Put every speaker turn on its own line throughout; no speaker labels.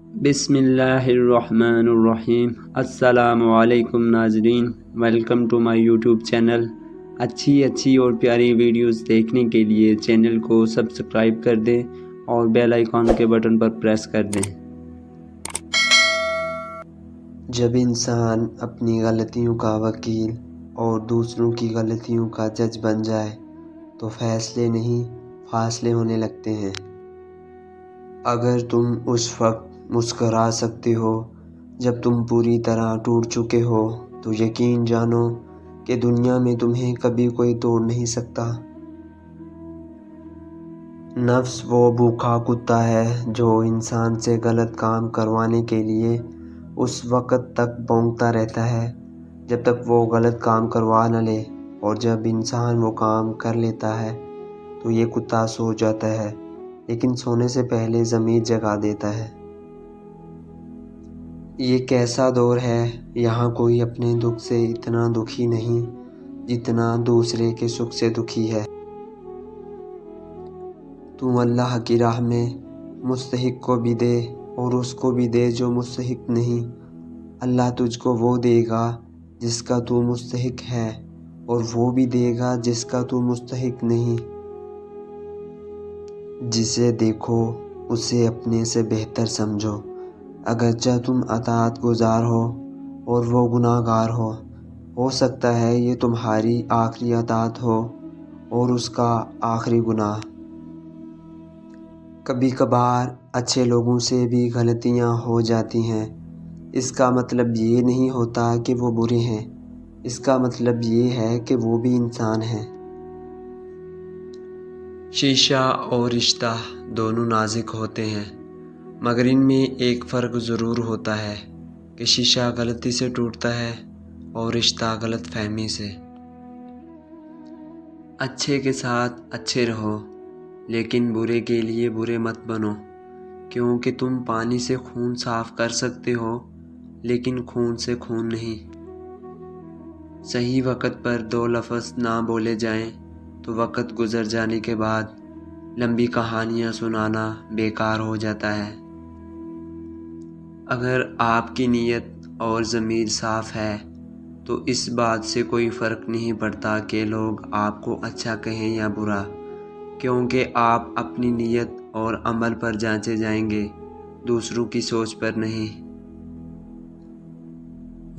بسم اللہ الرحمن الرحیم۔ السلام علیکم ناظرین، welcome to my YouTube channel. اچھی اور پیاری ویڈیوز دیکھنے کے لیے چینل کو سبسکرائب کر دیں اور بیل آئیکن کے بٹن پر پریس کر دیں۔
جب انسان اپنی غلطیوں کا وکیل اور دوسروں کی غلطیوں کا جج بن جائے تو فیصلے نہیں فاصلے ہونے لگتے ہیں۔ اگر تم اس وقت مسکرا سکتے ہو جب تم پوری طرح ٹوٹ چکے ہو تو یقین جانو کہ دنیا میں تمہیں کبھی کوئی توڑ نہیں سکتا۔ نفس وہ بھوکا کتا ہے جو انسان سے غلط کام کروانے کے لیے اس وقت تک بھونکتا رہتا ہے جب تک وہ غلط کام کروا نہ لے، اور جب انسان وہ کام کر لیتا ہے تو یہ کتا سو جاتا ہے، لیکن سونے سے پہلے ضمیر جگا دیتا ہے۔ یہ کیسا دور ہے، یہاں کوئی اپنے دکھ سے اتنا دکھی نہیں جتنا دوسرے کے سکھ سے دکھی ہے۔ تو اللہ کی راہ میں مستحق کو بھی دے اور اس کو بھی دے جو مستحق نہیں۔ اللہ تجھ کو وہ دے گا جس کا تو مستحق ہے، اور وہ بھی دے گا جس کا تو مستحق نہیں۔ جسے دیکھو اسے اپنے سے بہتر سمجھو، اگرچہ تم اطاعت گزار ہو اور وہ گناہ گار ہو سکتا ہے یہ تمہاری آخری اطاعت ہو اور اس کا آخری گناہ۔ کبھی کبھار اچھے لوگوں سے بھی غلطیاں ہو جاتی ہیں، اس کا مطلب یہ نہیں ہوتا کہ وہ برے ہیں، اس کا مطلب یہ ہے کہ وہ بھی انسان ہیں۔ شیشہ اور رشتہ دونوں نازک ہوتے ہیں، مگر ان میں ایک فرق ضرور ہوتا ہے کہ شیشہ غلطی سے ٹوٹتا ہے اور رشتہ غلط فہمی سے۔ اچھے کے ساتھ اچھے رہو، لیکن برے کے لیے برے مت بنو، کیونکہ تم پانی سے خون صاف کر سکتے ہو لیکن خون سے خون نہیں۔ صحیح وقت پر دو لفظ نہ بولے جائیں تو وقت گزر جانے کے بعد لمبی کہانیاں سنانا بیکار ہو جاتا ہے۔ اگر آپ کی نیت اور ضمیر صاف ہے تو اس بات سے کوئی فرق نہیں پڑتا کہ لوگ آپ کو اچھا کہیں یا برا، کیونکہ آپ اپنی نیت اور عمل پر جانچے جائیں گے، دوسروں کی سوچ پر نہیں۔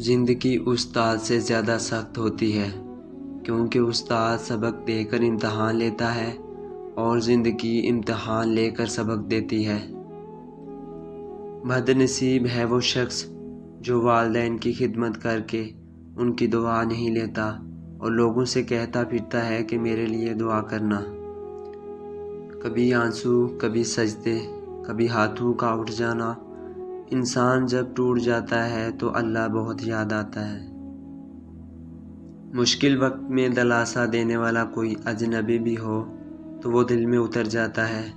زندگی استاد سے زیادہ سخت ہوتی ہے، کیونکہ استاد سبق دے کر امتحان لیتا ہے اور زندگی امتحان لے کر سبق دیتی ہے۔ بد نصیب ہے وہ شخص جو والدین کی خدمت کر کے ان کی دعا نہیں لیتا اور لوگوں سے کہتا پھرتا ہے کہ میرے لیے دعا کرنا۔ کبھی آنسو، کبھی سجدے، کبھی ہاتھوں کا اٹھ جانا۔ انسان جب ٹوٹ جاتا ہے تو اللہ بہت یاد آتا ہے۔ مشکل وقت میں دلاسا دینے والا کوئی اجنبی بھی ہو تو وہ دل میں اتر جاتا ہے،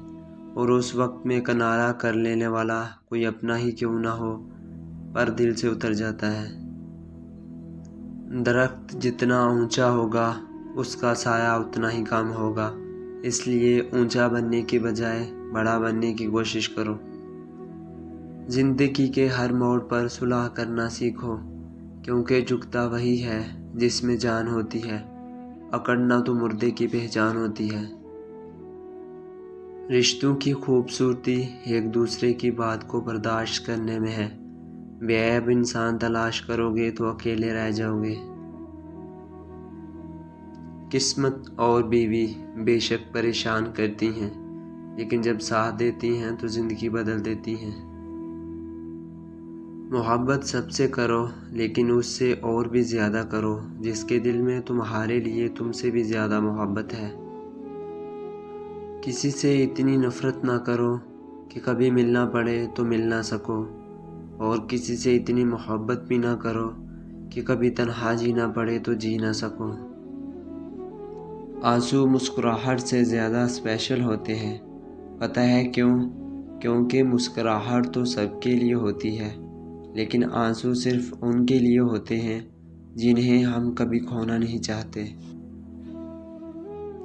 اور اس وقت میں کنارہ کر لینے والا کوئی اپنا ہی کیوں نہ ہو پر دل سے اتر جاتا ہے۔ درخت جتنا اونچا ہوگا اس کا سایہ اتنا ہی کم ہوگا، اس لیے اونچا بننے کی بجائے بڑا بننے کی کوشش کرو۔ زندگی کے ہر موڑ پر صلح کرنا سیکھو، کیونکہ جھکتا وہی ہے جس میں جان ہوتی ہے، اکڑنا تو مردے کی پہچان ہوتی ہے۔ رشتوں کی خوبصورتی ایک دوسرے کی بات کو برداشت کرنے میں ہے، بے عیب انسان تلاش کرو گے تو اکیلے رہ جاؤ گے۔ قسمت اور بیوی بے شک پریشان کرتی ہیں، لیکن جب ساتھ دیتی ہیں تو زندگی بدل دیتی ہیں۔ محبت سب سے کرو، لیکن اس سے اور بھی زیادہ کرو جس کے دل میں تمہارے لیے تم سے بھی زیادہ محبت ہے۔ کسی سے اتنی نفرت نہ کرو کہ کبھی ملنا پڑے تو مل نہ سکو، اور کسی سے اتنی محبت بھی نہ کرو کہ کبھی تنہا جینا پڑے تو جی نہ سکو۔ آنسو مسکراہٹ سے زیادہ اسپیشل ہوتے ہیں، پتہ ہے کیوں؟ کیونکہ مسکراہٹ تو سب کے لیے ہوتی ہے، لیکن آنسو صرف ان کے لیے ہوتے ہیں جنہیں ہم کبھی کھونا نہیں چاہتے۔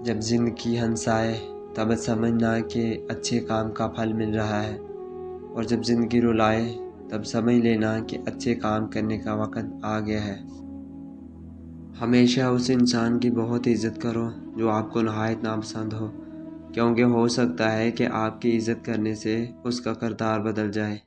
جب زندگی ہنسائے تب سمجھنا کہ اچھے کام کا پھل مل رہا ہے، اور جب زندگی رلائے تب سمجھ لینا کہ اچھے کام کرنے کا وقت آ گیا ہے۔ ہمیشہ اس انسان کی بہت عزت کرو جو آپ کو نہایت ناپسند ہو، کیونکہ ہو سکتا ہے کہ آپ کی عزت کرنے سے اس کا کردار بدل جائے۔